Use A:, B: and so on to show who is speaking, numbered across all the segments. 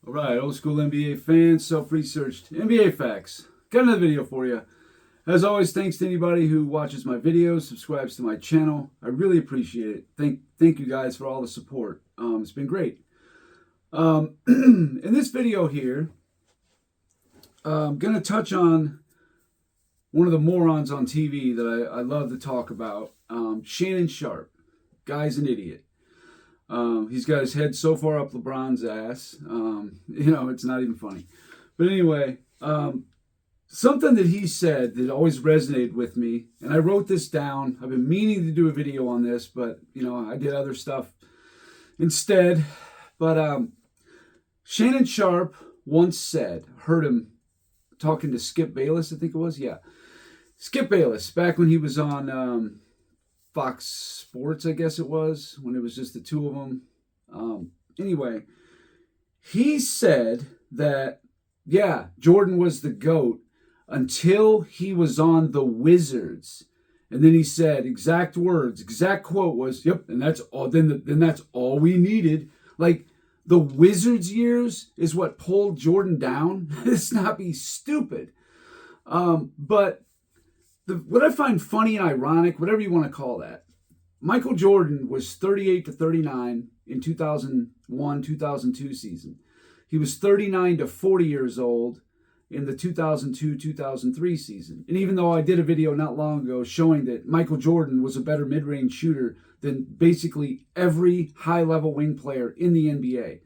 A: All right, old school NBA fans, self-researched NBA facts. Got another video for you. As always, thanks to anybody who watches my videos, subscribes to my channel. I really appreciate it. Thank you guys for all the support. It's been great. In this video here, I'm going to touch on one of the morons on TV that I love to talk about, Shannon Sharpe. Guy's an idiot. He's got his head so far up LeBron's ass. It's not even funny. But anyway, something that he said that always resonated with me, and I wrote this down. I've been meaning to do a video on this, but, I did other stuff instead. But Shannon Sharpe once said, heard him talking to Skip Bayless, I think it was. Yeah. Skip Bayless, back when he was on Fox Sports, I guess it was, when it was just the two of them. Anyway, he said that, yeah, Jordan was the GOAT until he was on the Wizards. And then he said, exact words, exact quote was, yep, and that's all, then that's all we needed. Like, the Wizards years is what pulled Jordan down. Let's not be stupid. But what I find funny and ironic, whatever you want to call that, Michael Jordan was 38 to 39 in 2001, 2002 season. He was 39 to 40 years old in the 2002, 2003 season. And even though I did a video not long ago showing that Michael Jordan was a better mid-range shooter than basically every high-level wing player in the NBA.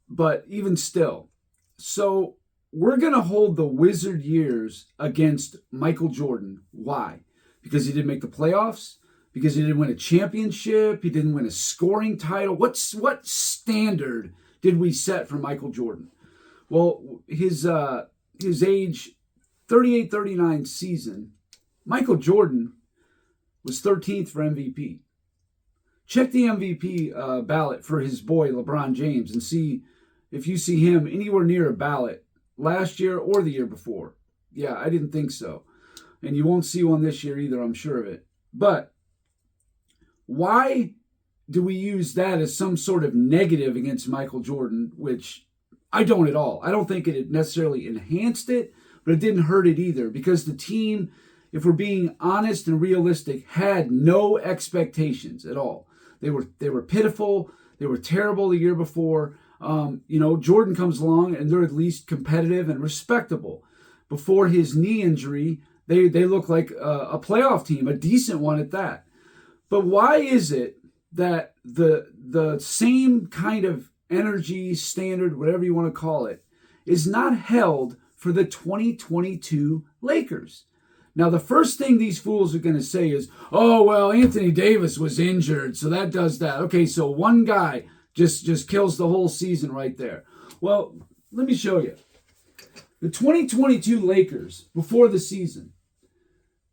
A: But even still. So we're going to hold the Wizard years against Michael Jordan. Why? Because he didn't make the playoffs? Because he didn't win a championship? He didn't win a scoring title? What standard did we set for Michael Jordan? Well, his age 38-39 season, Michael Jordan was 13th for MVP. Check the MVP ballot for his boy LeBron James and see if you see him anywhere near a ballot last year or the year before. Yeah, I didn't think so. And you won't see one this year either, I'm sure of it. But why do we use that as some sort of negative against Michael Jordan, which I don't at all. I don't think it necessarily enhanced it, but it didn't hurt it either, because the team, if we're being honest and realistic, had no expectations at all. They were pitiful. They were terrible the year before. Jordan comes along and they're at least competitive and respectable. Before his knee injury, they look like a playoff team, a decent one at that. But why is it that the same kind of energy, standard, whatever you want to call it, is not held for the 2022 Lakers? Now, the first thing these fools are going to say is, oh, well, Anthony Davis was injured, so that does that. Okay, so one guy just kills the whole season right there. Well, let me show you. The 2022 Lakers, before the season,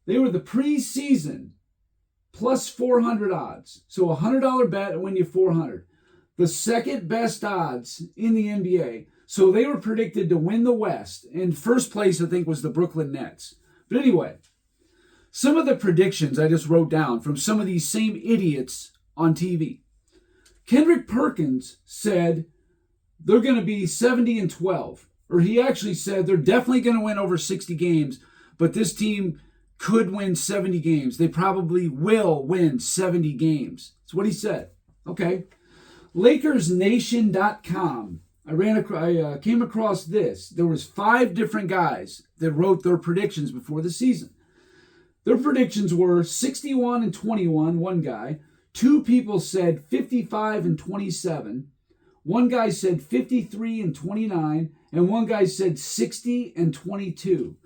A: they were the preseason plus 400 odds. So a $100 bet and win you 400. The second best odds in the NBA. So they were predicted to win the West. And first place, I think, was the Brooklyn Nets. But anyway, some of the predictions I just wrote down from some of these same idiots on TV. Kendrick Perkins said they're going to be 70-12. Or he actually said they're definitely going to win over 60 games, but this team could win 70 games. They probably will win 70 games. That's what he said. Okay. LakersNation.com. I came across this. There was 5 different guys that wrote their predictions before the season. Their predictions were 61-21, one guy. 2 people said 55-27. One guy said 53-29, and one guy said 60-22.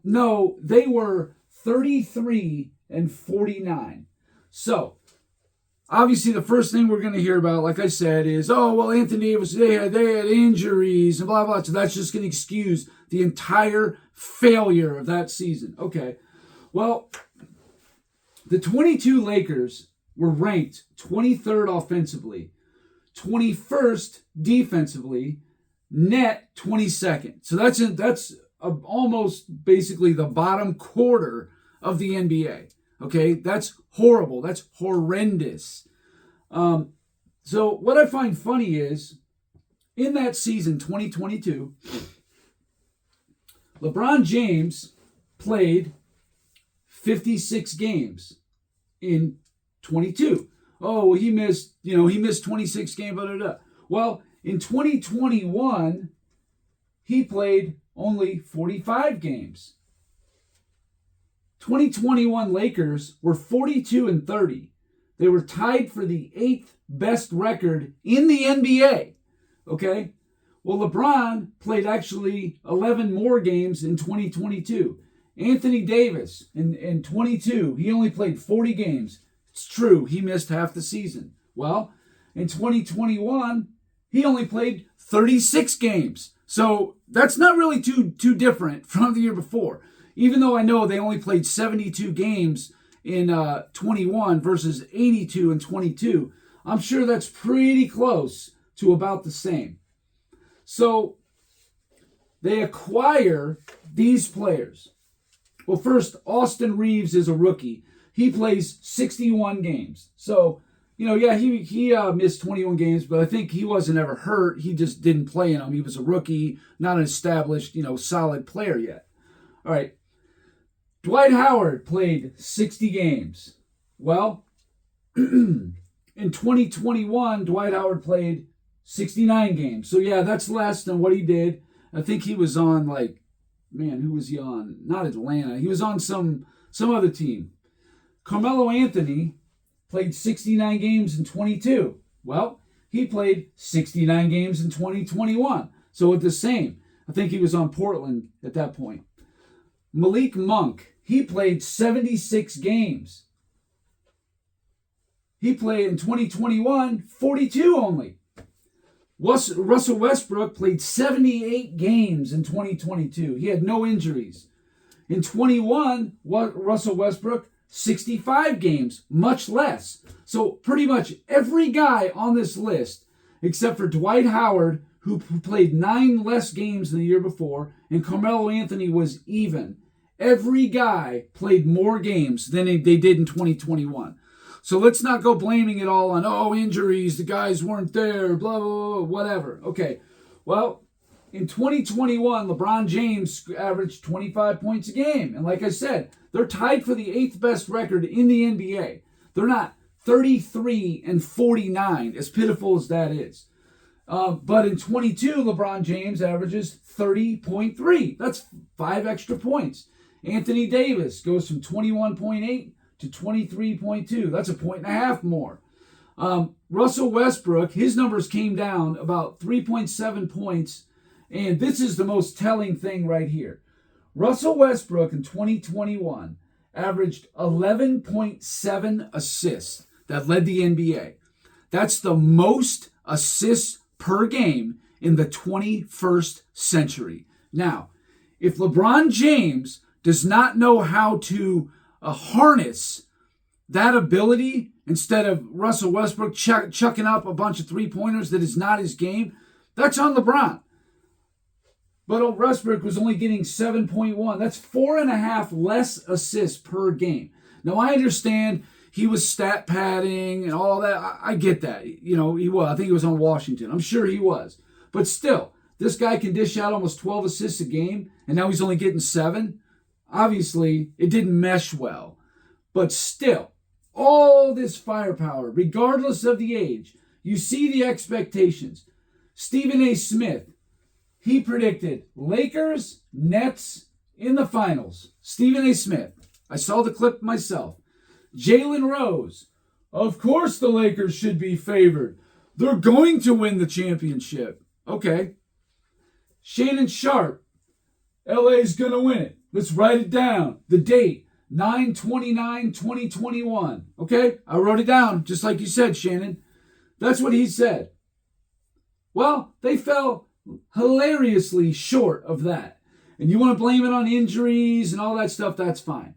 A: No, they were 33-49. So, obviously, the first thing we're going to hear about, like I said, is, oh, well, Anthony Davis, they had injuries and blah, blah. So that's just going to excuse the entire failure of that season. Okay. Well, the 22 Lakers were ranked 23rd offensively, 21st defensively, net 22nd. So that's almost basically the bottom quarter of the NBA. Okay, that's horrible. That's horrendous. So what I find funny is, in that season, 2022, LeBron James played 56 games in 22. Oh, he missed 26 games, blah, blah, blah. Well, in 2021, he played only 45 games. 2021 Lakers were 42-30. They were tied for the 8th best record in the NBA. Okay? Well, LeBron played actually 11 more games in 2022. Anthony Davis in 22, he only played 40 games. It's true, he missed half the season. Well, in 2021, he only played 36 games. So that's not really too different from the year before. Even though I know they only played 72 games in 21 versus 82 in 22, I'm sure that's pretty close to about the same. So they acquire these players. Well, first, Austin Reeves is a rookie. He plays 61 games. So, he missed 21 games, but I think he wasn't ever hurt. He just didn't play in them. He was a rookie, not an established, solid player yet. All right. Dwight Howard played 60 games. Well, in 2021, Dwight Howard played 69 games. So, yeah, that's less than what he did. I think he was on, who was he on? Not Atlanta. He was on some other team. Carmelo Anthony played 69 games in 22. Well, he played 69 games in 2021. So it's the same. I think he was on Portland at that point. Malik Monk, he played 76 games. He played in 2021, 42 only. Russell Westbrook played 78 games in 2022. He had no injuries. In 21, Russell Westbrook, 65 games, much less. So pretty much every guy on this list, except for Dwight Howard, who played 9 less games than the year before, and Carmelo Anthony was even. Every guy played more games than they did in 2021. So let's not go blaming it all on, injuries, the guys weren't there, blah, blah, blah, whatever. Okay, well, in 2021, LeBron James averaged 25 points a game. And like I said, they're tied for the 8th best record in the NBA. They're not 33-49, as pitiful as that is. But in 22, LeBron James averages 30.3. That's 5 extra points. Anthony Davis goes from 21.8 to 23.2. That's a point and a half more. Russell Westbrook, his numbers came down about 3.7 points. And this is the most telling thing right here. Russell Westbrook in 2021 averaged 11.7 assists. That led the NBA. That's the most assists per game in the 21st century. Now, if LeBron James does not know how to harness that ability, instead of Russell Westbrook chucking up a bunch of three-pointers that is not his game, that's on LeBron. But Westbrook was only getting 7.1. That's 4.5 less assists per game. Now, I understand he was stat padding and all that. I get that. He was. I think he was on Washington. I'm sure he was. But still, this guy can dish out almost 12 assists a game, and now he's only getting 7. Obviously, it didn't mesh well. But still, all this firepower, regardless of the age, you see the expectations. Stephen A. Smith, he predicted Lakers, Nets in the finals. Stephen A. Smith. I saw the clip myself. Jalen Rose. Of course the Lakers should be favored. They're going to win the championship. Okay. Shannon Sharpe. LA's going to win it. Let's write it down. The date, 9/29/2021. Okay? I wrote it down, just like you said, Shannon. That's what he said. Well, they fell hilariously short of that. And you want to blame it on injuries and all that stuff, that's fine.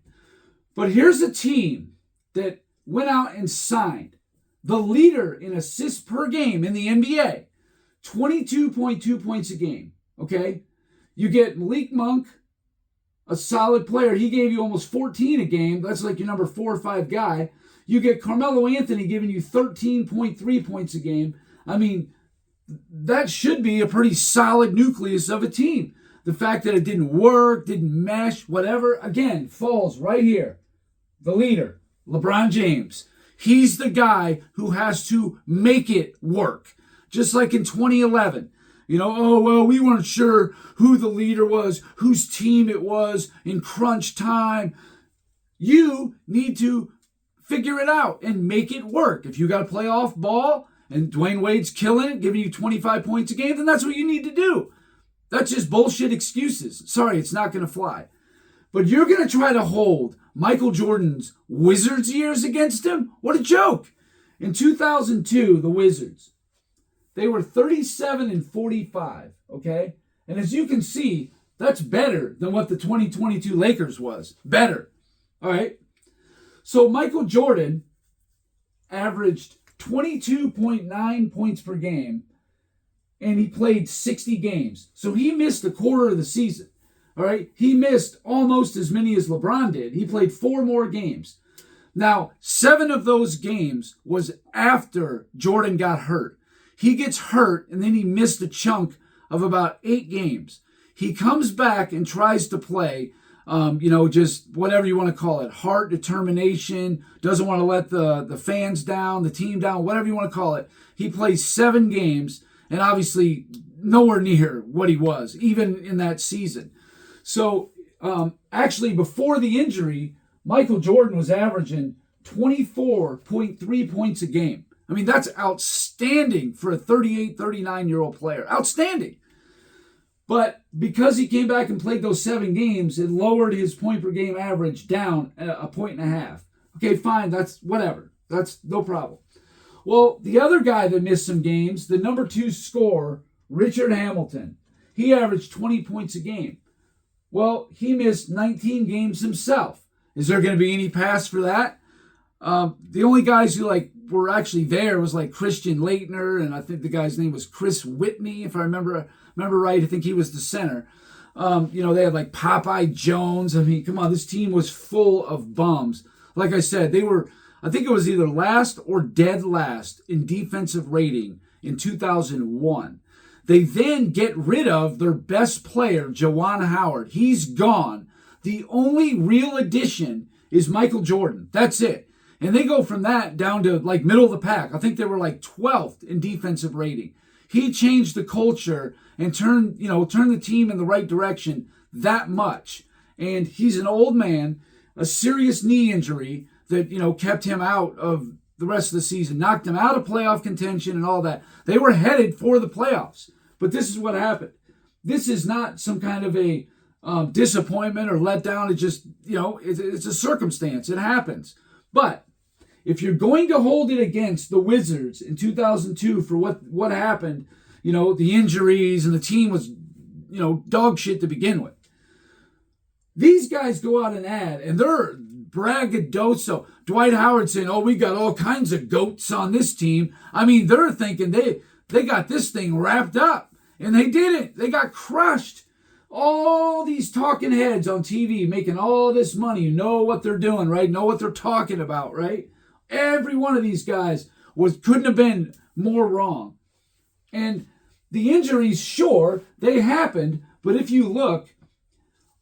A: But here's a team that went out and signed the leader in assists per game in the NBA, 22.2 points a game. Okay? You get Malik Monk, a solid player. He gave you almost 14 a game. That's like your number 4 or 5 guy. You get Carmelo Anthony giving you 13.3 points a game. I mean, that should be a pretty solid nucleus of a team. The fact that it didn't work, didn't mesh, whatever, again, falls right here. The leader, LeBron James. He's the guy who has to make it work. Just like in 2011. Oh, well, we weren't sure who the leader was, whose team it was in crunch time. You need to figure it out and make it work. If you got to play off ball and Dwayne Wade's killing it, giving you 25 points a game, then that's what you need to do. That's just bullshit excuses. Sorry, it's not going to fly. But you're going to try to hold Michael Jordan's Wizards years against him? What a joke. In 2002, the Wizards, they were 37-45, okay? And as you can see, that's better than what the 2022 Lakers was. Better. All right? So Michael Jordan averaged 22.9 points per game, and he played 60 games. So he missed a quarter of the season. All right? He missed almost as many as LeBron did. He played 4 more games. Now, 7 of those games was after Jordan got hurt. He gets hurt, and then he missed a chunk of about 8 games. He comes back and tries to play, just whatever you want to call it, heart, determination, doesn't want to let the fans down, the team down, whatever you want to call it. He plays 7 games, and obviously nowhere near what he was, even in that season. So, actually, before the injury, Michael Jordan was averaging 24.3 points a game. I mean, that's outstanding for a 38, 39-year-old player. Outstanding. But because he came back and played those 7 games, it lowered his point per game average down 1.5 points. Okay, fine. That's whatever. That's no problem. Well, the other guy that missed some games, the number 2 scorer, Richard Hamilton, he averaged 20 points a game. Well, he missed 19 games himself. Is there going to be any pass for that? The only guys who were actually there was Christian Laettner, and I think the guy's name was Chris Whitney, if I remember right. I think he was the center. They had Popeye Jones. I mean, come on, this team was full of bums. Like I said, I think it was either last or dead last in defensive rating in 2001. They then get rid of their best player, Juwan Howard. He's gone. The only real addition is Michael Jordan. That's it. And they go from that down to middle of the pack. I think they were 12th in defensive rating. He changed the culture and turned the team in the right direction that much. And he's an old man, a serious knee injury that, kept him out of the rest of the season, knocked him out of playoff contention and all that. They were headed for the playoffs. But this is what happened. This is not some kind of a disappointment or letdown. It just, it's a circumstance. It happens. But if you're going to hold it against the Wizards in 2002 for what happened, the injuries and the team was, dog shit to begin with. These guys go out and add, and they're braggadocio. Dwight Howard saying, oh, we got all kinds of goats on this team. I mean, they're thinking they got this thing wrapped up, and they didn't. They got crushed. All these talking heads on TV making all this money, know what they're doing, right? Know what they're talking about, right? Every one of these guys couldn't have been more wrong. And the injuries, sure, they happened, but if you look,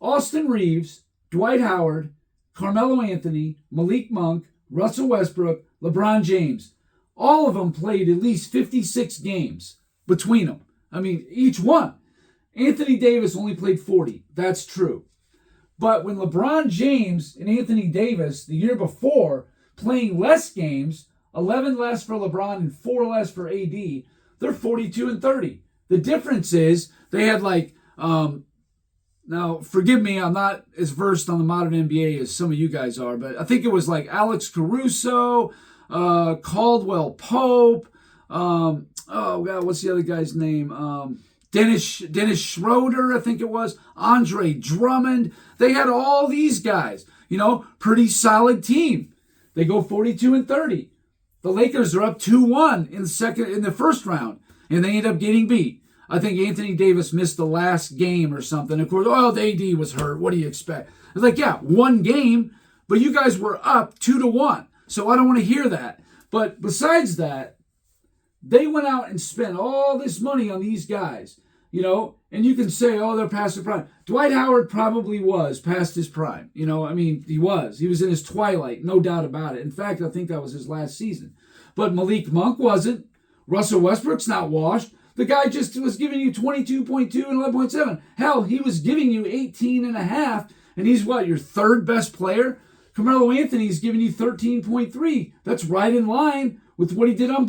A: Austin Reeves, Dwight Howard, Carmelo Anthony, Malik Monk, Russell Westbrook, LeBron James, all of them played at least 56 games between them. I mean, each one. Anthony Davis only played 40. That's true. But when LeBron James and Anthony Davis, the year before, playing less games, 11 less for LeBron and 4 less for AD, they're 42-30. The difference is they had now forgive me, I'm not as versed on the modern NBA as some of you guys are, but I think it was Alex Caruso, Caldwell Pope, what's the other guy's name? Dennis Schroeder, I think it was, Andre Drummond. They had all these guys, pretty solid team. They go 42-30. The Lakers are up 2-1 in the first round, and they end up getting beat. I think Anthony Davis missed the last game or something. Of course, the AD was hurt. What do you expect? It's yeah, one game, but you guys were up 2-1. So I don't want to hear that. But besides that, they went out and spent all this money on these guys, and you can say, oh, they're past their prime. Dwight Howard probably was past his prime. He was. He was in his twilight, no doubt about it. In fact, I think that was his last season. But Malik Monk wasn't. Russell Westbrook's not washed. The guy just was giving you 22.2 and 11.7. Hell, he was giving you 18.5, and he's what, your third best player? Carmelo Anthony's giving you 13.3. That's right in line with what he did on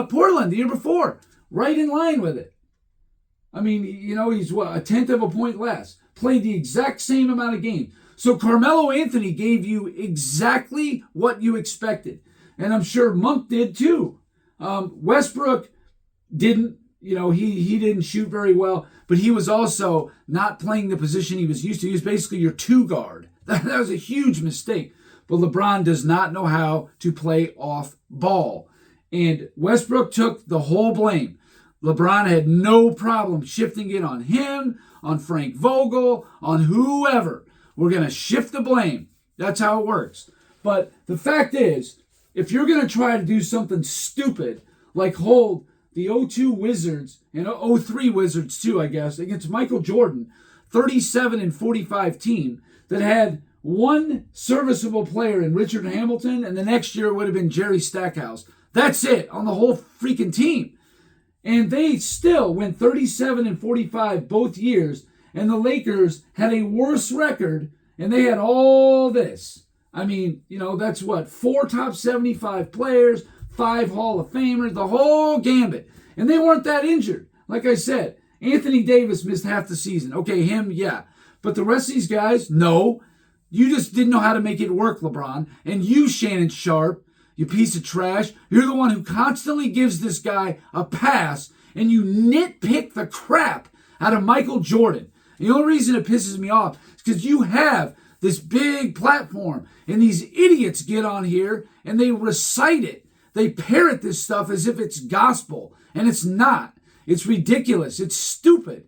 A: Portland the year before. Right in line with it. He's what, a tenth of a point less. Played the exact same amount of games. So Carmelo Anthony gave you exactly what you expected. And I'm sure Monk did too. Westbrook didn't. He didn't shoot very well, but he was also not playing the position he was used to. He was basically your two guard. That was a huge mistake. But LeBron does not know how to play off ball. And Westbrook took the whole blame. LeBron had no problem shifting it on him, on Frank Vogel, on whoever. We're going to shift the blame. That's how it works. But the fact is, if you're going to try to do something stupid, like hold the 0-2 Wizards, and 0-3 Wizards too, I guess, against Michael Jordan, 37-45 team that had one serviceable player in Richard Hamilton, and the next year it would have been Jerry Stackhouse. That's it on the whole freaking team. And they still went 37-45 both years, and the Lakers had a worse record, and they had all this. That's what, 4 top 75 players, 5 Hall of Famers, the whole gambit. And they weren't that injured. Like I said, Anthony Davis missed half the season. Okay, him, yeah. But the rest of these guys, no. You just didn't know how to make it work, LeBron. And you, Shannon Sharpe, you piece of trash, you're the one who constantly gives this guy a pass, and you nitpick the crap out of Michael Jordan. And the only reason it pisses me off is because you have this big platform, and these idiots get on here, and they recite it. They parrot this stuff as if it's gospel, and it's not. It's ridiculous. It's stupid.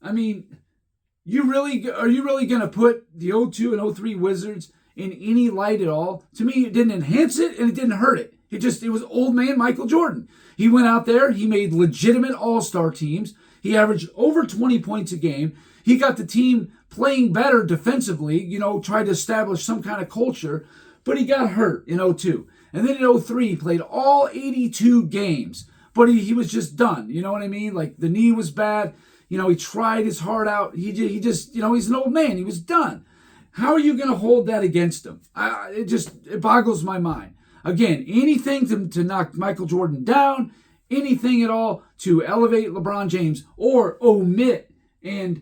A: Are you really going to put the 0-2 and 0-3 Wizards in any light at all? To me, it didn't enhance it, and it didn't hurt it. It was old man Michael Jordan. He went out there. He made legitimate all-star teams. He averaged over 20 points a game. He got the team playing better defensively, tried to establish some kind of culture, but he got hurt in 0-2. And then in 0-3, he played all 82 games, but he was just done. You know what I mean? Like, the knee was bad. He tried his heart out. He just, he's an old man. He was done. How are you going to hold that against him? It boggles my mind. Again, anything to knock Michael Jordan down, anything at all to elevate LeBron James or omit and,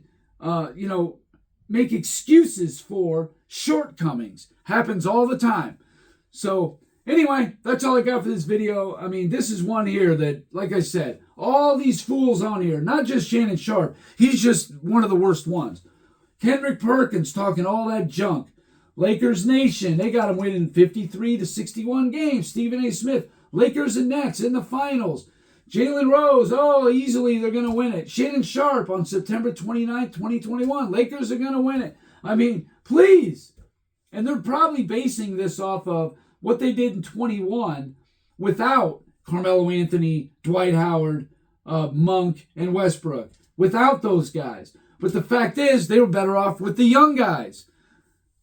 A: make excuses for shortcomings happens all the time. So, anyway, that's all I got for this video. This is one here that, like I said, all these fools on here, not just Shannon Sharpe, he's just one of the worst ones. Kendrick Perkins talking all that junk. Lakers Nation, they got him winning 53-61 games. Stephen A. Smith, Lakers and Nets in the finals. Jalen Rose, easily they're going to win it. Shannon Sharpe on September 29th, 2021, Lakers are going to win it. Please. And they're probably basing this off of what they did in 21 without Carmelo Anthony, Dwight Howard, Monk, and Westbrook. Without those guys. But the fact is, they were better off with the young guys.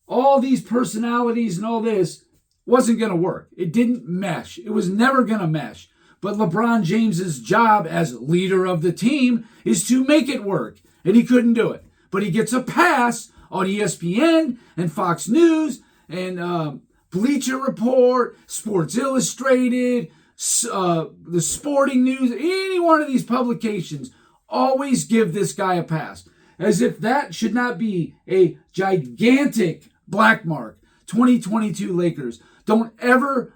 A: All these personalities and all this wasn't going to work. It didn't mesh. It was never going to mesh. But LeBron James's job as leader of the team is to make it work. And he couldn't do it. But he gets a pass on ESPN and Fox News and Bleacher Report, Sports Illustrated, the Sporting News, any one of these publications always give this guy a pass. As if that should not be a gigantic black mark. 2022 Lakers. Don't ever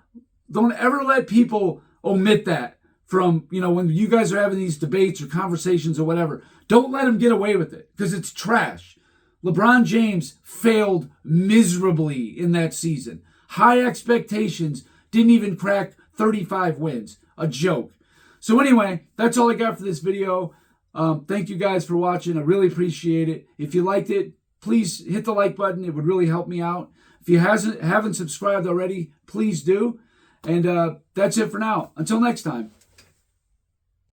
A: let people omit that from, when you guys are having these debates or conversations or whatever. Don't let them get away with it because it's trash. LeBron James failed miserably in that season. High expectations, didn't even crack 35 wins. A joke. So anyway, that's all I got for this video. Thank you guys for watching. I really appreciate it. If you liked it, please hit the like button. It would really help me out. If If you haven't subscribed already, please do. And that's it for now. Until next time.